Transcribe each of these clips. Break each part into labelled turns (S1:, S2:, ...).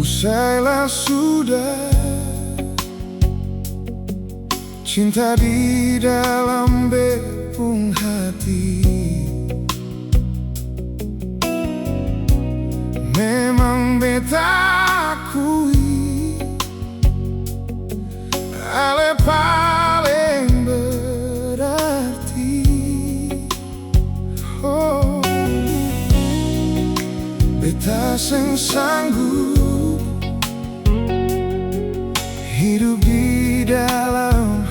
S1: Usailah sudah cinta di dalam bepung hati. Memang beta akui ale paling berarti. Oh, beta sing sanggup hidup di dalam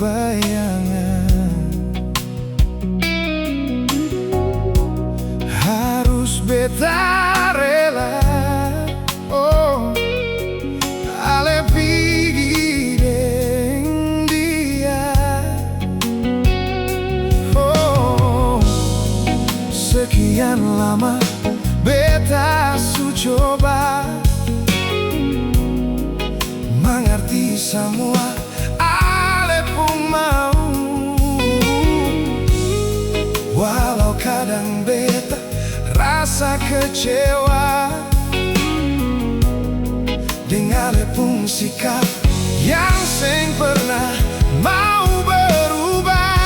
S1: bayangan. Harus beta rela, oh, ale pigi deng dia. Oh, sekian lama beta su coba mengerti semua, ale pun mau. Walau kadang beta rasa kecewa dengan ale pun sikap yang seng pernah mau berubah.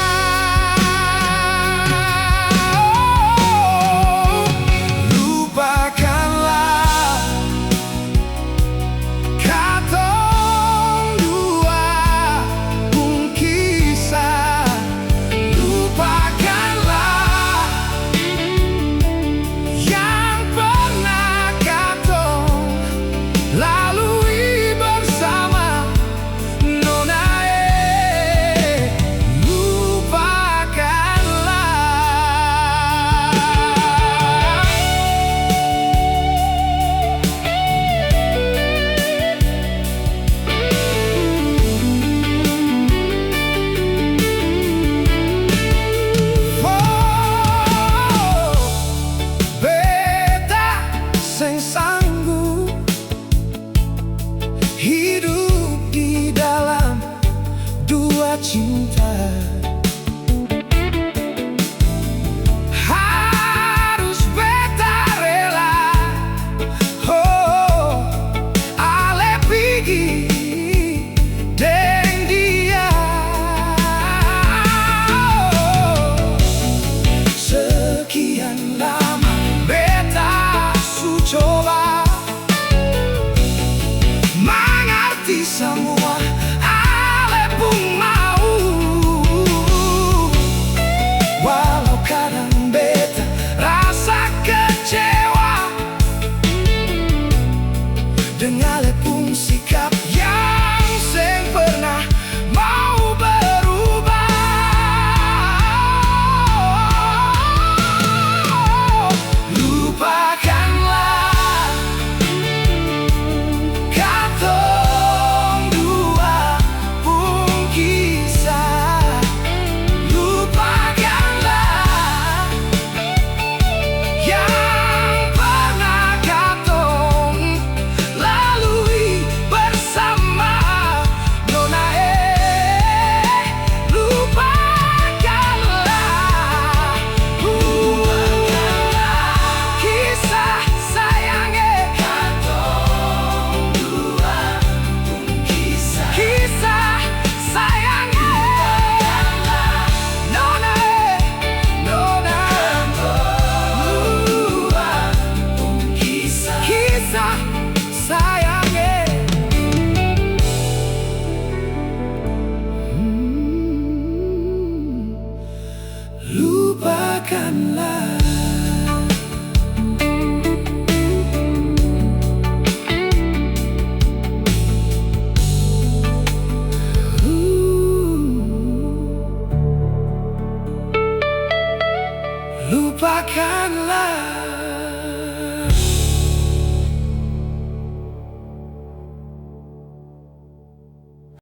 S1: Lupakanlah katong dua pun kisah. Lupakanlah yang pernah katong lalui bersama, nona. Seng sanggup hidup di dalam dua cinta. Harus beta rela, oh, ale pigi deng dia. Oh, sekian lama beta coba mengerti semua, ale pun mau. Walau kadang beta rasa kecewa dengan ale pun sikap